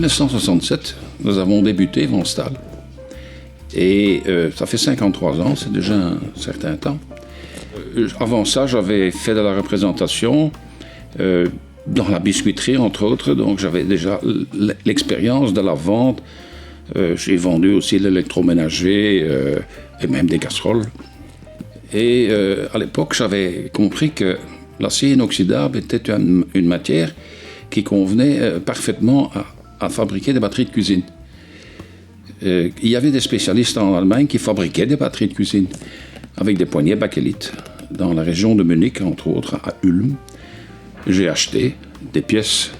1967, nous avons débuté Vonstal. Et ça fait 53 ans, c'est déjà un certain temps. Avant ça, j'avais fait de la représentation dans la biscuiterie, entre autres, donc j'avais déjà l'expérience de la vente. J'ai vendu aussi l'électroménager et même des casseroles. Et à l'époque, j'avais compris que l'acier inoxydable était une matière qui convenait parfaitement à fabriquer des batteries de cuisine. Il y avait des spécialistes en Allemagne qui fabriquaient des batteries de cuisine avec des poignées bakélite. Dans la région de Munich, entre autres, à Ulm, j'ai acheté des pièces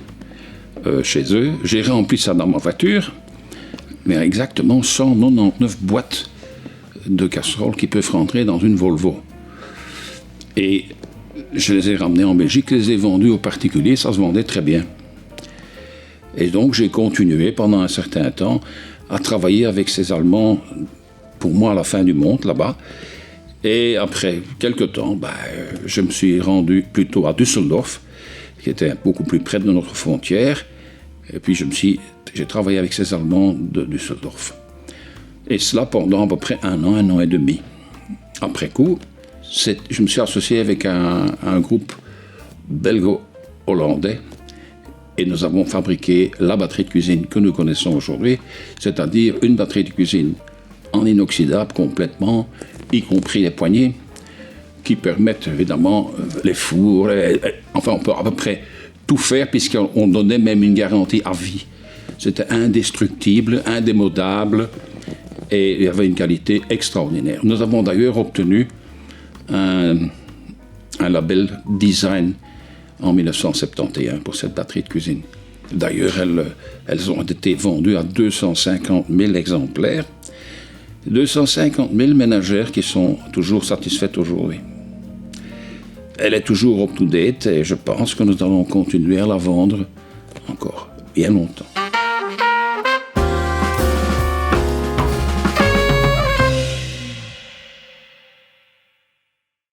chez eux. J'ai rempli ça dans ma voiture, mais exactement 199 boîtes de casseroles qui peuvent rentrer dans une Volvo. Et je les ai ramenées en Belgique, les ai vendues aux particuliers, ça se vendait très bien. Et donc j'ai continué pendant un certain temps à travailler avec ces Allemands, pour moi à la fin du monde là-bas. Et après quelques temps, je me suis rendu plutôt à Düsseldorf, qui était beaucoup plus près de notre frontière. Et puis j'ai travaillé avec ces Allemands de Düsseldorf. Et cela pendant à peu près un an et demi. Après coup, je me suis associé avec un groupe belgo-hollandais et nous avons fabriqué la batterie de cuisine que nous connaissons aujourd'hui, c'est-à-dire une batterie de cuisine en inoxydable complètement, y compris les poignées, qui permettent évidemment les fours, enfin on peut à peu près tout faire puisqu'on donnait même une garantie à vie. C'était indestructible, indémodable et il y avait une qualité extraordinaire. Nous avons d'ailleurs obtenu un label design en 1971 pour cette batterie de cuisine. D'ailleurs, elles ont été vendues à 250 000 exemplaires. 250 000 ménagères qui sont toujours satisfaites aujourd'hui. Elle est toujours up-to-date et je pense que nous allons continuer à la vendre encore bien longtemps.